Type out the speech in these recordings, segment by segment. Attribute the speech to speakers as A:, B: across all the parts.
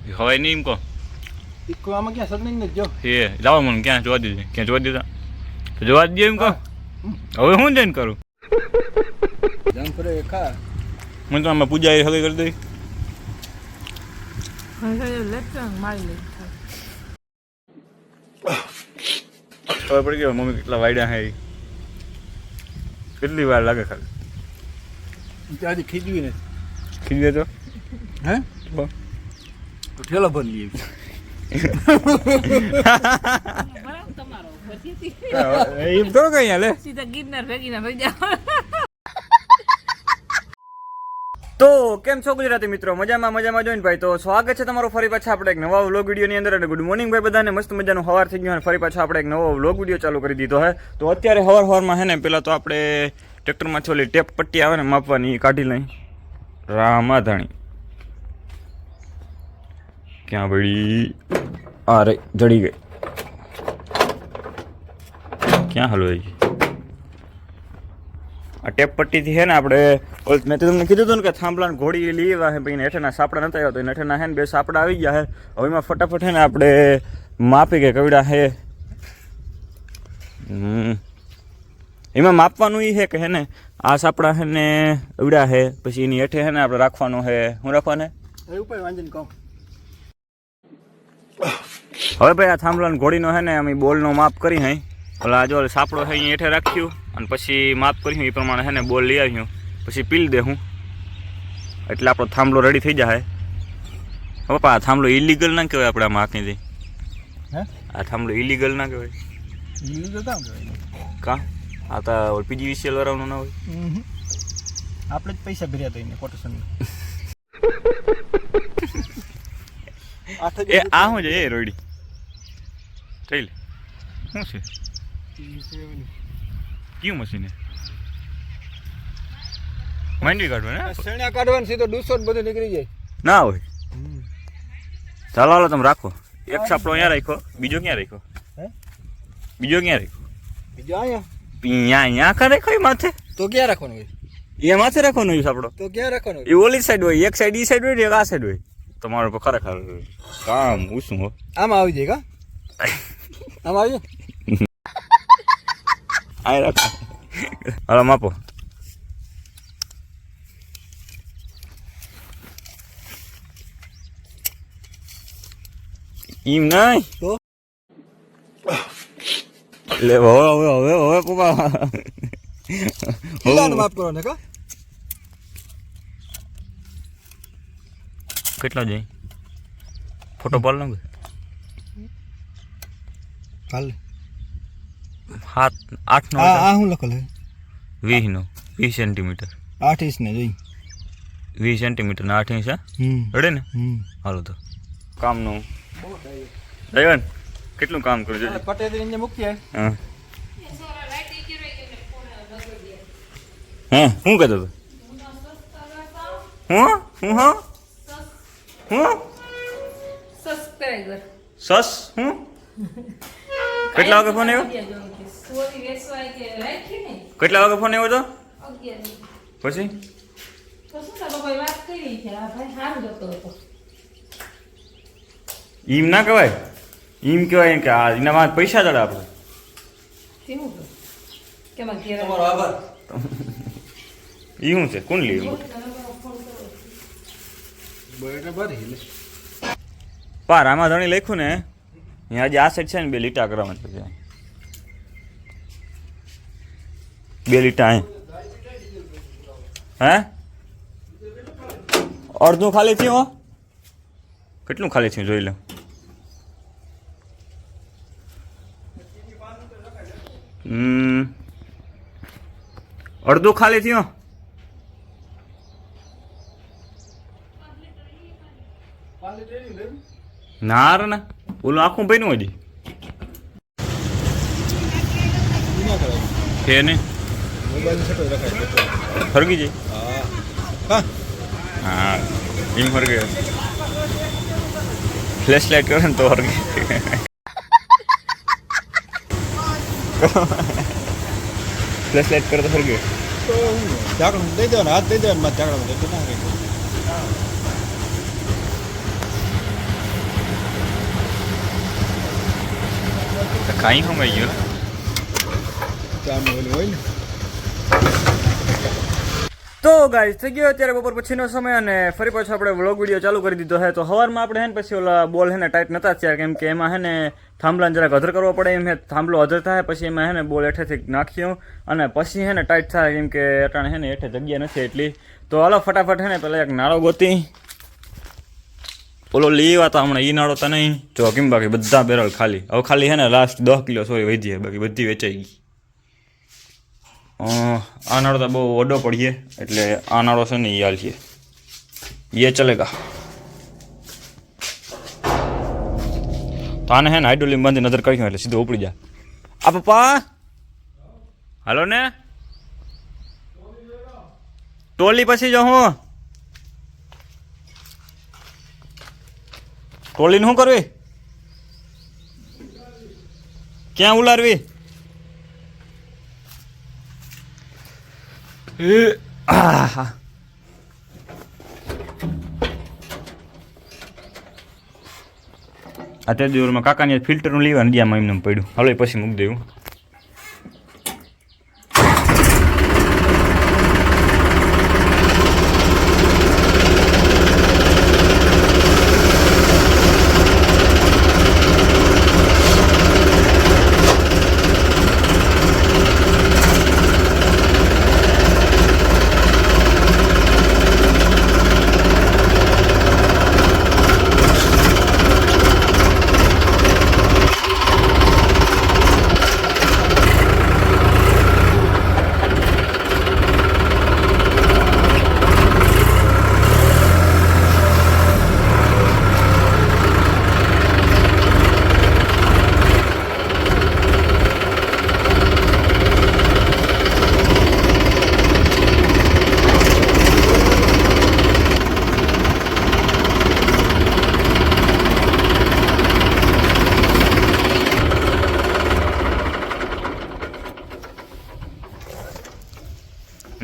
A: હવે નહીં એમ કહો
B: ઇકો આમાં ક્યાં સદનિંગ ને જો
A: એ લાવો મને ક્યાં જોવા દીધી ક્યાં જોવા દીધા તો જોવા દઈએ એમ કહો હવે હું જઈને કરું
B: જામ ફરે ખા
A: મને તો આમાં પૂજા હવે કરી દઈ ખબર પડી ગયો મમ્મી કેટલા વાયડા હે કેટલી વાર લાગે ખાલી
B: આજે ખીજવી ને
A: ખીજવે તો
B: હે તો ઠેલો ભરી લઈએ
A: એમ તો કઈ લે
C: સીધા ગિરનાર ભેગીના ભઈ જાવ
A: તો કેમ છો ગુજરાતી મિત્રો મજામાં જોઈને ભાઈ તો સ્વાગત છે તમારું ફરી પાછા આપણે એક નવા વ્લોગ વિડીયોની અંદર અને ગુડ મોર્નિંગ ભાઈ બધાને મસ્ત મજાનું સવાર થઈ ગયું અને ફરી પાછા આપણે એક નવો વ્લોગ વિડીયો ચાલુ કરી દીધો હે તો અત્યારે સવારમાં હે ને પેલા તો આપણે ટ્રેક્ટરમાંથી ઓલી ટેપ પટ્ટી આવે ને માપવાની એ કાઢી લઈ રામાધાણી ક્યાં પડી આ રે જડી ગઈ ક્યાં હલવાઈ ગઈ આ ટેપ પટ્ટીથી છે ને આપણે મેં તો તમને કીધું હતું ને કે થાંભલા ઘોડી લેવા છે ભાઈ હેઠળના સાપડા નતા આવ્યા તો હેઠળના હે ને 2 સાપડા આવી ગયા છે હવે એમાં ફટાફટ છે ને આપણે માપી કે કવડા છે એમાં માપવાનું એ છે કે હે ને આ સાપડા છે ને એવડા છે પછી એની હેઠે છે ને આપણે રાખવાનું છે શું રાખવાનું
B: એ ઉપર વાંજીને કહું
A: હવે ભાઈ આ થાંભલા ઘોડીનો છે ને અમે બોલનો માપ કરી હઈ ઓલા જો સાપડો છે અહીંયા હેઠે રાખ્યું અને પછી માપ કર્યું એ પ્રમાણે છે ને બોલ લઈ આવ્યું પછી પીલ દે હું એટલે આપણો થાંભલો રેડી થઈ જાય પપ્પા આ થાંભલો ઇલીગલ ના કહેવાય આપણે આમાં આંખી દઈ
B: હે
A: આ થાંભલો ઇલીગલ ના કહેવાય
B: ઈ તો કામ
A: કા આ તો પીજીવીસીએલ વાળાનું ના હોય
B: આપણે જ પૈસા ભર્યા હતા એને કોટેશન
A: એ આ શું છે એ રોડી થઈ લે શું છે કયું મશીન માંડવી કાઢવા
B: શેણા કાઢવાનું સીધો ડૂસો જ બધું નીકળી જાય
A: ના હોય ચાલો હાલો તમે રાખો એક સાપડો અહીંયા રાખ્યો બીજો ક્યાં રાખ્યો
B: હે
A: બીજો ક્યાં રાખ્યો
B: બીજો અહીંયા
A: અહીંયા કા રાખ્યો માથે
B: તો ક્યાં રાખવાનું હોય
A: એ માથે રાખવાનો એ સાપડો
B: તો ક્યાં રાખવાનું
A: એ ઓલી સાઈડ હોય એક સાઈડ ઈ સાઈડ હોય ને એક આ સાઈડ હોય તમારો પર ખરેખર કામ ઉસું હો
B: આમાં આવી જાય કા આમાં આવી
A: આ રાખો હાલો માપો એમ નહીં
B: તો
A: લે હવે પપ્પા
B: કેટલાનું માપ કરવાનું કા
A: કેટલા જાય ફોટો પાડ લો
B: હાલ
A: 7-8 નો
B: આ હું લખલ હે
A: 20 નો 20 સેન્ટીમીટર
B: 8 ઇંચ ને જોઈ
A: 20 સેન્ટીમીટર ના 8 ઇંચ અડે ને હાલો તો કામનું દયવન કેટલું કામ કરું જોજો
B: પટેલ ઇંજે મુક્તિ હે
A: હા શું કહેતો હતો હું
C: સબસ્ક્રાઇબર
A: સસ હું કેટલા વાગે ફોન આવ્યો કેટલા વાગે ફોન આવ્યો તો પછી એમ ના કહેવાય એમ કહેવાય કે આ એનામાં પૈસા ચડે આપણે
B: તમારો આભાર
A: એ શું છે કોણ લે
B: બરાબર હિલે
A: પાર આમાં ધણી લખ્યું ને અહીંયા આજે આ સાઈડ છે ને 2 લીટા કરવાનું છે 2 લીટા અહીં હે અડધું ખાલી થયું હો કેટલું ખાલી થયું જોઈ લો અડધું ખાલી થયું ના રે ના ઓલું આખું ભાઈ નું હજી છે ને ફરગી જાય હા એમ ફરગે ફ્લેશ લાઇટ કરે ને તો ફરગે ફ્લેશ લાઇટ કરે તો ફરગે
B: ઢાંકણું દઈ દેવાનું હાથ દઈ દેવાનું ઢાંકણું દઈ ના
A: કાંઈ હમાઈ ગયો
B: ચાનું ઓલું હોય ને.
A: તો ગાઈસ થઈ ગયો અત્યારે બપોર પછીનો સમય અને ફરી પાછો આપણે વ્લોગ વિડીયો ચાલુ કરી દીધો છે. તો સવારમાં આપણે હે ને પછી ઓલા બોલ હે ને ટાઈટ નતા થયા કેમ કે એમાં હે ને થાંભલાને જરાક અધર કરવો પડે એમ હે. થાંભલો અધર થાય પછી એમાં હે ને બોલ હેઠેથી નાખ્યો અને પછી હે ને ટાઈટ થાય કેમ કે અટાણે હે ને હેઠે જગ્યા નથી એટલી. તો હાલો ફટાફટ હે ને પેલા એક નાળો ગોતી ઓલો લેવા તો હમણાં એ નાળો તો નહીં જો કેમ બાકી બધા બેરલ ખાલી હવે ખાલી હે ને લાસ્ટ 10 કિલો સોરી વધી છે બાકી બધી વેચાઈ ગઈ. આ નાળો તો બહુ ઓડો પડીએ એટલે આ નાળો છે ને એ હાલ છે એ ચલેગા. તો આને હે ને હાઇડ્રોલિમ બાંધી નજર કરી એટલે સીધો ઉપડી જા. આ પપ્પા હાલો ને ટોલી પછી જો હું ટોલીને શું કરવી ક્યાં ઉલારવી અત્યારે દિવસમાં કાકાની ફિલ્ટરનું લેવાનું જ્યાં એમને પડ્યું હાલો પછી મૂકી દેવું.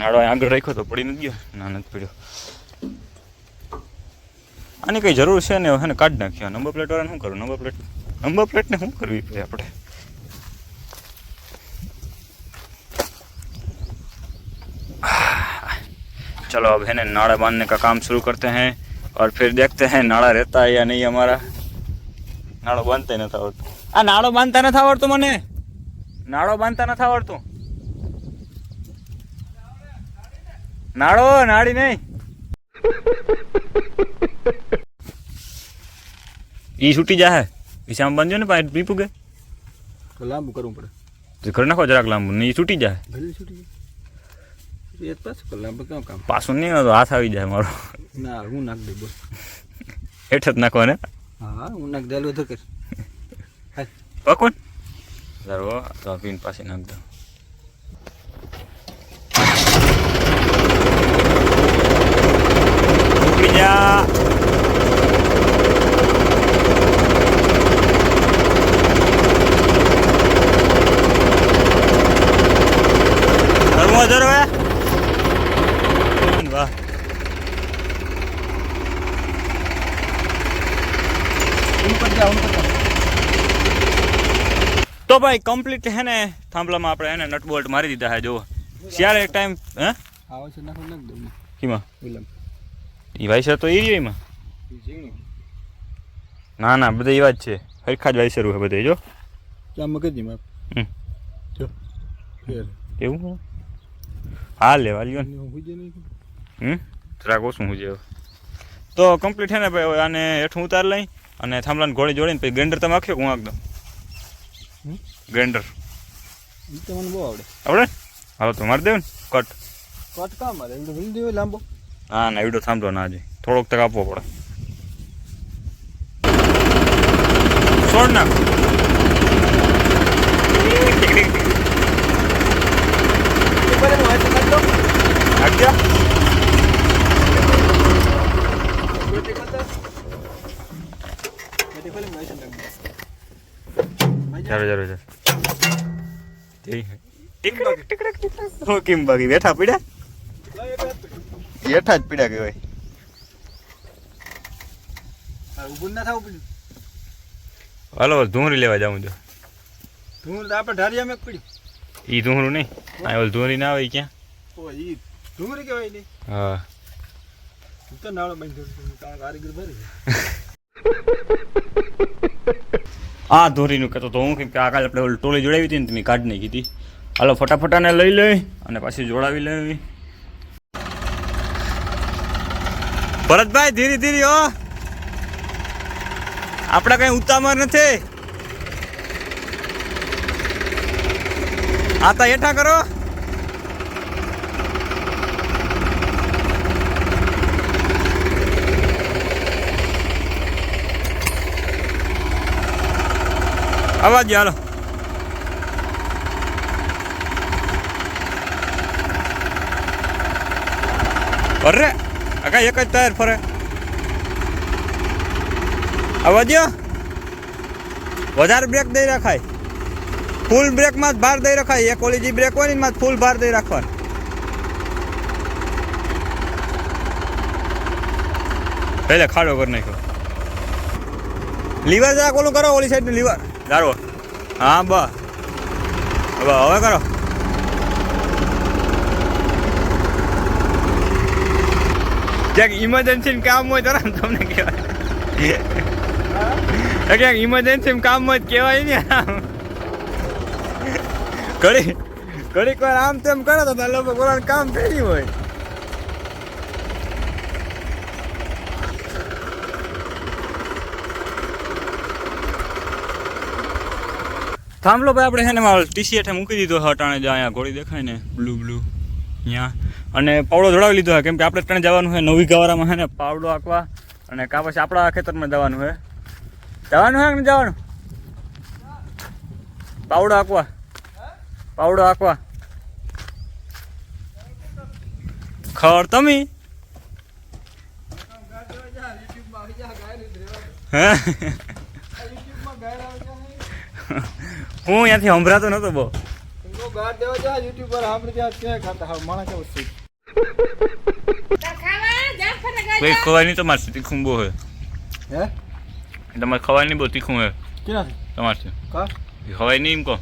A: નાડો આગળ રાખ્યો તો પડી નથી ગયો ના નથી પડ્યો. આની કંઈ જરૂર છે ને હે ને કાઢી નાખ્યો. નંબર પ્લેટ વાળાને શું કરવું નંબર પ્લેટને શું કરવી પડે આપણે. चलो अब है ना नाड़ा बांधने का काम शुरू करते हैं और फिर देखते हैं नाड़ा रहता है या नहीं हमारा. नाड़ो बांधते નથી આવડતું. આ નાડો બાંધતા નથી આવડતું મને. નાડો બાંધતા નથી આવડતું. નાડો નાડી નહીં ઈ છૂટી જાય ઈ આમ બાંધ્યો ને પાછું પીપું ગયે
B: તો લાંબુ કરવું પડે
A: તો કરી નાખો જરાક લાંબુ ને ઈ છૂટી જાય
B: ભલે છૂટી જાય એ પાછું લાંબુ કેમ કામ
A: પાછું નહીં તો હાથ આવી જાય મારો.
B: ના હું નાખ દઈ બસ
A: હેઠ જ નાખો ને.
B: હા હું નાખ દેલું તો કર
A: પકોન સરો તો પીન પાસે નાખ દો. ઉપડી જા ધર્મો ધરવે વાહ. તો ભાઈ કમ્પ્લીટ હે ને થાંભલામાં આપણે એને નટ બોલ્ટ મારી દીધા હે. જો શિયાળે એક ટાઈમ હે
B: આવે છે નાખ નાખ દઉં
A: કીમાં
B: વિલમ
A: એ વાયસર તો એ રહ્યો એમાં ના ના બધા એવા જ છે હરખા જ વાયસર હોય બધા જો
B: ક્યાં મગજ ની માપ જો ફેર
A: એવું હા લેવા લ્યો ને
B: હુજે
A: હમ
B: નહીં
A: જરાક ઓછું હું જેવું. તો કમ્પ્લીટ છે ને ભાઈ આને હેઠું ઉતાર લઈ અને થાંભલાને ઘોડી જોડીને પછી ગ્રાઇન્ડર તમે આખ્યો હું એકદમ ગ્રાઇન્ડર
B: ઈ તો મને બહુ આવડે
A: આવડે હાલો તો મારી દેવું ને કટ
B: કટ કામ મારે એવડો ભૂલી દેવો લાંબો
A: હા ના એવડો થાંભલો ના હજી થોડોક તક આપવો પડે. છોડ નાખ કેમ બાકી બેઠા પીડ્યા બેઠા જ પીડ્યા કહેવાય.
B: ઊભું ના થાવ પડ્યું
A: હાલો ધૂમરી લેવા જાઉં છું.
B: ધૂળ તો આપણે ઢારિયા મેં પડ્યું.
A: ઈ ધૂળું નહીં આ ઓલ ધૂળી ના આવે ઈ ક્યાં
B: ઓ ઈ ધૂળ કહેવાય નહીં.
A: હા
B: હું તો નાળો બાંધ્યો છે. કારીગર ભરી
A: આ ધોરીનું કહેતો તો હું કેમ કે આ કાલે આપણે ઓલી ટોળી જોડાવી હતી ને તમે કાઢ નહીં કીધી હાલો ફટાફટાને લઈ લઈ અને પાછી જોડાવી લઈ ભરતભાઈ ધીરે ધીરે હો આપણે કઈ ઉતામળ નથી આતા હેઠા કરો અવાજ હાલો અરે આકા એક જ ટાયર ફરે અવાજ વધારે બ્રેક દઈ રખાય ફૂલ બ્રેકમાં જ ભાર દઈ રખાય એક ઓલી જે બ્રેક હોય ને એમાં ફૂલ ભાર દઈ રાખવાનો પહેલે ખાડો કરી નાખ્યો લીવર જરા ઓલું કરો ઓલી સાઈડ લીવર ધારો હા બસ હવે કરો ક્યાંક ઇમરજન્સી કામ હોય તો તમને કહેવાય ક્યાંક ઇમરજન્સી કામ હોય કહેવાય ને ઘડીક વાર આમ તેમ કરો તો લોકો બોલાનું કામ થઈ હોય થાંભલો ભાઈ આપણે છે ને મારો ટીસી હેઠે મૂકી દીધો છે અટાણે જ્યાં અહીંયા ગોળી દેખાય ને બ્લુ અહીંયા અને પાવડો જોડાવી લીધો છે કેમ કે આપણે ત્રણે જવાનું છે નવી ગવારામાં છે ને પાવડો આંકવા અને કાં પછી આપણા ખેતરમાં જવાનું છે કે નહીં જવાનું પાવડો આંકવા ખબર તમે હે હું ત્યાંથી સંભળાતો નતો બહુ
B: ગાડ દેવા જા યુટ્યુબ પર આપણે ત્યાં ક્યાં ખાતા હા માણસ કેવો છે
A: ભાઈ ખવાય નહીં તમારે તીખું બહુ હોય
B: હે
A: તમારે ખવાય નહીં બહુ તીખું હોય
B: ક્યાં
A: તમારે
B: કા
A: ખવાય નહીં એમ કહો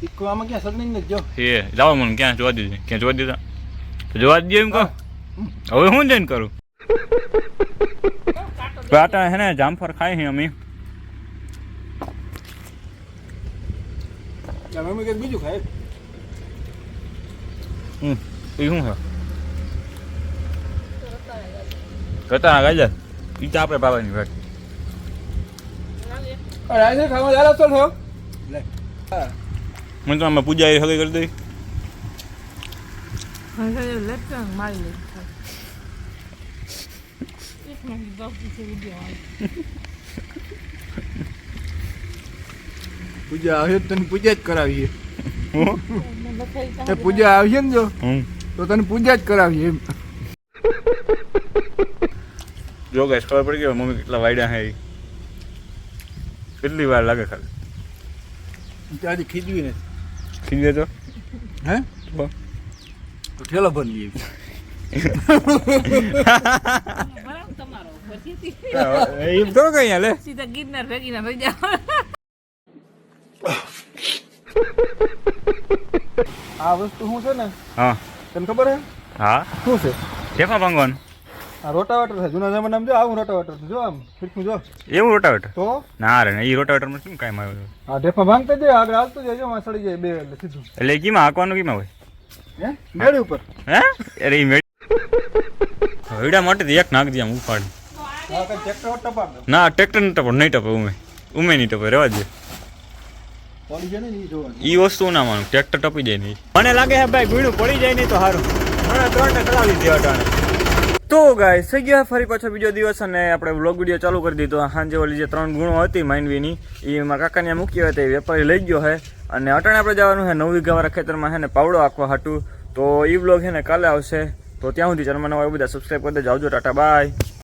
B: ઈકો આમાં ક્યાં સગની ને જો
A: એ જાઓ મને ક્યાં જોવા દીધા તો જોવા જ દે એમ કહો હવે હું જઈને કરું આટા હે ને જામફળ ખાય છે અમે
B: મમ્મી કે બીજું ખાય
A: એ શું છે કતા ગાજર ઈ તો આપણે પાવાની વાત
B: અરે આજે ખાવા યાર તો થયો લે
A: મને તો આમાં પૂજા હવે કરી દઈ
B: પૂજા આવે તને પૂજા જ કરાવીએ પૂજા આવીએ ને જો તો તને પૂજા જ કરાવીએ એમ
A: જો ગાઈસ ખબર પડી ગઈ મમ્મી કેટલા વાયડા હે કેટલી વાર લાગે ખાલી
B: આજે ખીજવી ને
A: ખીજવે તો
B: હે તો ઠેલો ભરી લઈએ
A: એમ તો કઈ લે
C: સીધા ગિરનાર ભેગીના થઈ જાવ
B: આ વસ્તુ શું છે ને
A: હા
B: તને ખબર હે
A: હા
B: શું છે
A: શેફા ભાંગવાનું
B: આ રોટાવેટર છે જૂના જમાનામાં જો આવું રોટાવેટર છે જો આમ ફીરકું જો
A: એવું રોટાવેટર
B: તો
A: ના રે એ રોટાવેટરમાં શું કાંઈ આવ્યું
B: આ ઢેફા ભાંગતા જાય આગળ હાલતું જાય જો માં સડી જાય બે એટલે સીધું
A: એટલે કીમાં હાંકવાનું કીમાં હોય
B: હે મેળી ઉપર
A: હે અરે એ વેડા માટે એક નાખ દે આમ ઉપાડ
B: હા કઈ ટ્રેક્ટર ટપાડ દો
A: ના ટ્રેક્ટર નહીં ટપે નહીં ટપે ઉમે નહીં ટપે રહેવા દે
B: પડી જાય ને ઈ જોવાનું
A: ઈ વસ્તુ ના માનું ટ્રેક્ટર ટપી જાય નહીં મને લાગે છે ભાઈ ભીણું પડી જાય નહીં તો સારું મને 3 ને ચલાવી દે અટાણે તો ગાઈસ થઈ ગયા ફરી પાછો બીજો દિવસ અને આપણે વ્લોગ વિડીયો ચાલુ કરી દીધો સાંજે ઓલી જે 3 ગુણો હતી માંડવીની એ મારા કાકાને મૂકી હતી વેપારી લઈ ગયો છે અને અટાણે આપણે જવાનું છે નવી ગવારા ખેતરમાં છે ને પાવડો આખવા હાટું તો એ વ્લોગ છે ને કાલે આવશે તો ત્યાં સુધી ચેનલમાં નવા બધા સબસ્ક્રાઈબ કરી દેજો આવજો ટાટા બાય